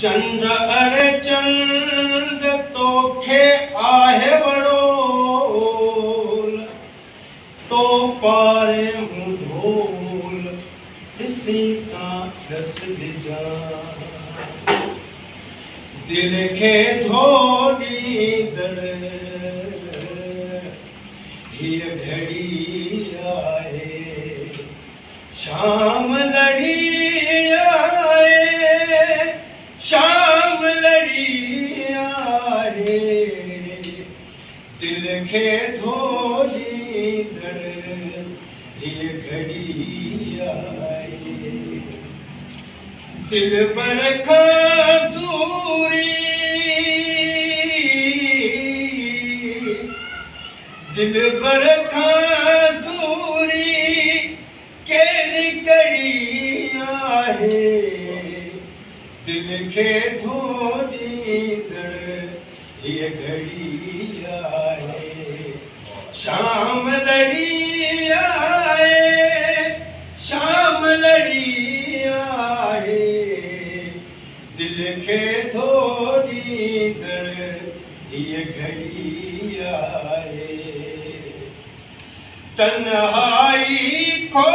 चंद अरे चंद तोखे आहे वड़ोल तो पारे मुधोल ॾिसी ता रस ॾिजा दिल खे धो ॾींदड़ हीअ घड़ी आहे शाम लड़ी शाम लड़ी आहे दिल खे धो ॾींदड़ हीअ घड़ी आहे दिल बर खां दूरी दिल बर खां दूरी कहिड़ी कड़ी आहे दिल खे धो ॾींदड़ हीअ घड़ी आहे शाम लड़ी आहे शाम लड़ी आहे दिल खे धो ॾींदड़ हीअ घड़ी आहे तन्हाई खो